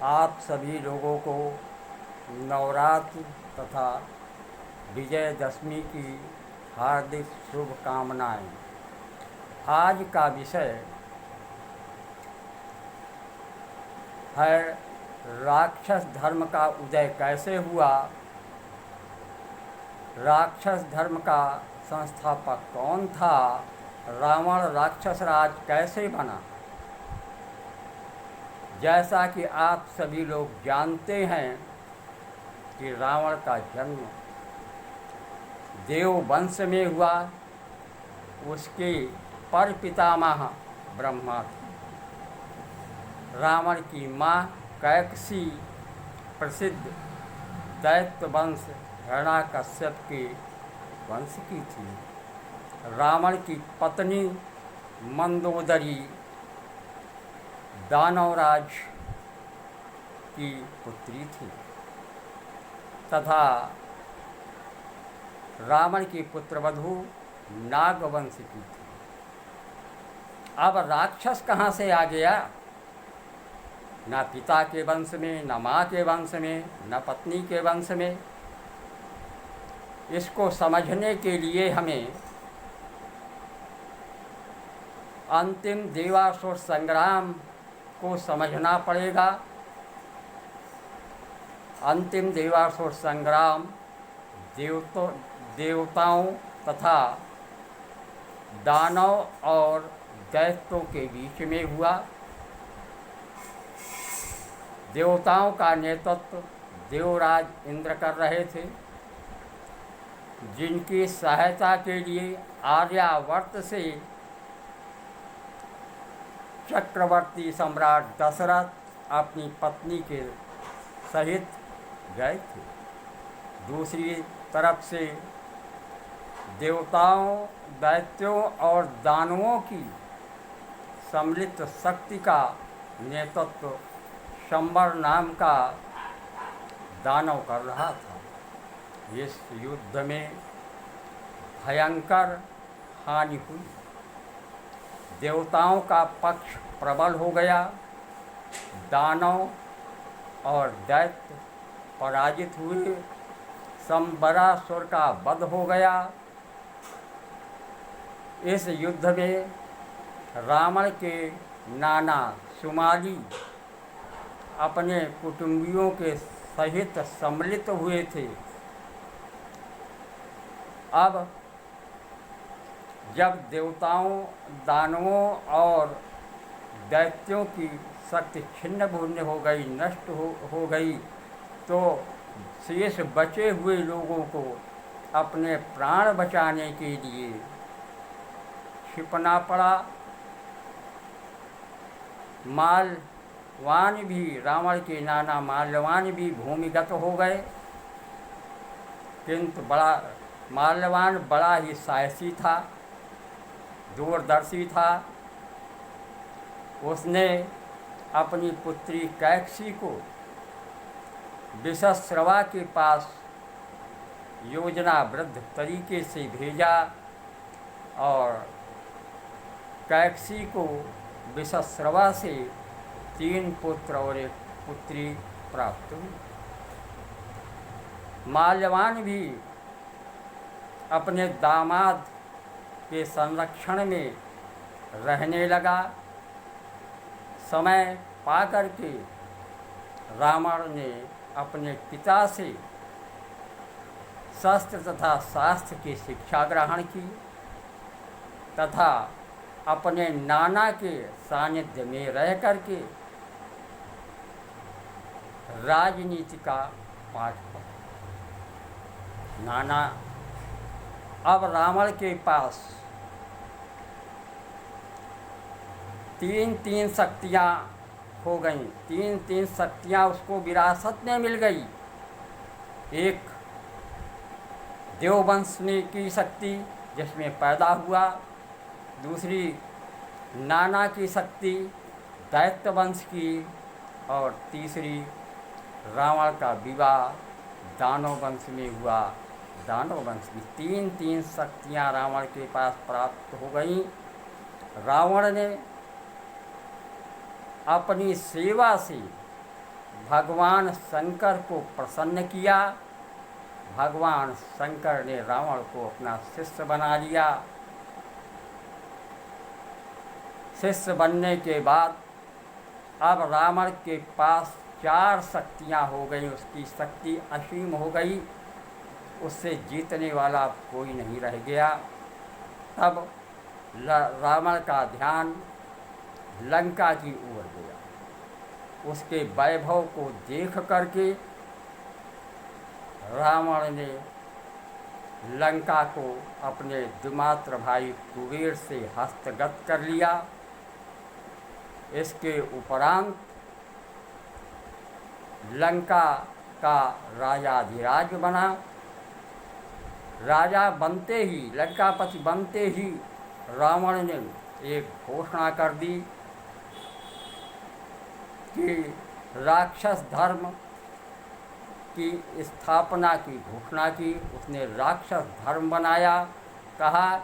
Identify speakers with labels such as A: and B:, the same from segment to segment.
A: आप सभी लोगों को नवरात्र तथा विजयदशमी की हार्दिक शुभकामनाएं। आज का विषय है राक्षस धर्म का उदय कैसे हुआ, राक्षस धर्म का संस्थापक कौन था, रावण राक्षस राज कैसे बना। जैसा कि आप सभी लोग जानते हैं कि रावण का जन्म देव वंश में हुआ। उसके पर पितामह ब्रह्मा थे। रावण की माँ कैकसी प्रसिद्ध दैत्य वंश हिरण्याकश्यप के वंश की थी। रावण की पत्नी मंदोदरी दानवराज की पुत्री थी तथा रावण की पुत्रवधू नागवंश की थी। अब राक्षस कहाँ से आ गया? न पिता के वंश में, न माँ के वंश में, न पत्नी के वंश में। इसको समझने के लिए हमें अंतिम देवासुर संग्राम को समझना पड़ेगा। अंतिम देवासुर संग्राम देवताओं तथा दानव और दैत्यों के बीच में हुआ। देवताओं का नेतृत्व देवराज इंद्र कर रहे थे, जिनकी सहायता के लिए आर्यावर्त से चक्रवर्ती सम्राट दशरथ अपनी पत्नी के सहित गए थे। दूसरी तरफ से देवताओं, दैत्यों और दानवों की सम्मिलित शक्ति का नेतृत्व शंबर नाम का दानव कर रहा था। इस युद्ध में भयंकर हानि हुई। देवताओं का पक्ष प्रबल हो गया, दानव और दैत्य पराजित हुए, शंबरासुर का वध हो गया। इस युद्ध में रावण के नाना सुमाली अपने कुटुंबियों के सहित सम्मिलित हुए थे। अब जब देवताओं, दानवों और दैत्यों की शक्ति छिन्न भिन्न हो गई, नष्ट हो गई, तो शेष बचे हुए लोगों को अपने प्राण बचाने के लिए छिपना पड़ा। माल्यवान भी, रावण के नाना माल्यवान भी भूमिगत हो गए, किंतु माल्यवान बड़ा ही साहसी था, दूरदर्शी था। उसने अपनी पुत्री कैकसी को विषस्रवा के पास योजनाबद्ध तरीके से भेजा और कैकसी को विषस्रवा से 3 पुत्र और 1 पुत्री प्राप्त हुई। माल्यवान भी अपने दामाद के संरक्षण में रहने लगा। समय पाकर के रावण ने अपने पिता से शस्त्र तथा शास्त्र की शिक्षा ग्रहण की तथा अपने नाना के सानिध्य में रह करके राजनीति का पाठ पढ़ा। नाना अब रावण के पास 3 शक्तियाँ हो गईं। 3 शक्तियाँ उसको विरासत में मिल गई। एक देववंश की शक्ति जिसमें पैदा हुआ, दूसरी नाना की शक्ति दैत्य वंश की, और तीसरी रावण का विवाह दानव वंश में हुआ, दानव वंश की। 3 शक्तियाँ रावण के पास प्राप्त हो गईं। रावण ने अपनी सेवा से भगवान शंकर को प्रसन्न किया। भगवान शंकर ने रावण को अपना शिष्य बना लिया। शिष्य बनने के बाद अब रावण के पास 4 शक्तियाँ हो गई। उसकी शक्ति असीम हो गई, उससे जीतने वाला कोई नहीं रह गया। तब रावण का ध्यान लंका की ओर गया। उसके वैभव को देख करके रावण ने लंका को अपने द्विमात्र भाई कुबेर से हस्तगत कर लिया। इसके उपरांत लंका का राजाधिराज बना। राजा बनते ही, लंकापति बनते ही रावण ने एक घोषणा कर दी कि राक्षस धर्म की स्थापना की घोषणा की। उसने राक्षस धर्म बनाया, कहा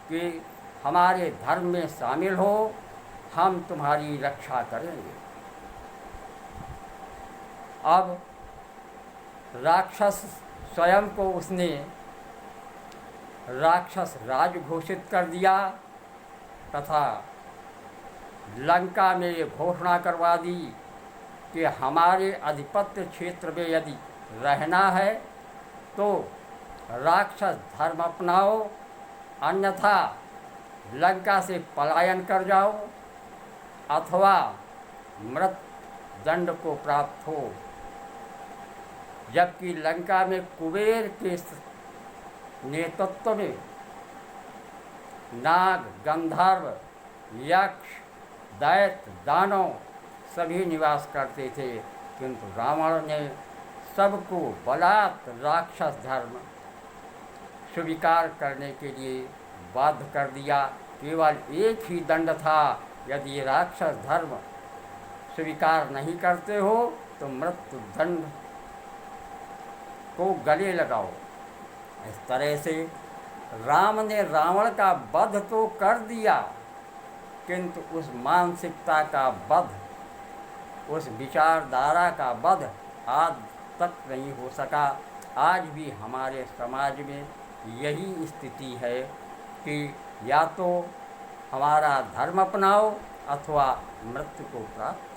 A: कि हमारे धर्म में शामिल हो, हम तुम्हारी रक्षा करेंगे। अब राक्षस स्वयं को उसने राक्षस राज घोषित कर दिया तथा लंका में ये घोषणा करवा दी कि हमारे आधिपत्य क्षेत्र में यदि रहना है तो राक्षस धर्म अपनाओ, अन्यथा लंका से पलायन कर जाओ अथवा मृत्यु दंड को प्राप्त हो। जबकि लंका में कुबेर के नेतृत्व में नाग, गंधर्व, यक्ष, दैत्य, दानव सभी निवास करते थे, किंतु रावण ने सबको बलात् राक्षस धर्म स्वीकार करने के लिए बाध्य कर दिया। केवल एक ही दंड था, यदि राक्षस धर्म स्वीकार नहीं करते हो तो मृत्यु दंड को गले लगाओ। इस तरह से राम ने रावण का वध तो कर दिया, किंतु उस मानसिकता का वध, उस विचारधारा का वध आज तक नहीं हो सका। आज भी हमारे समाज में यही स्थिति है कि या तो हमारा धर्म अपनाओ अथवा मृत्यु को प्राप्त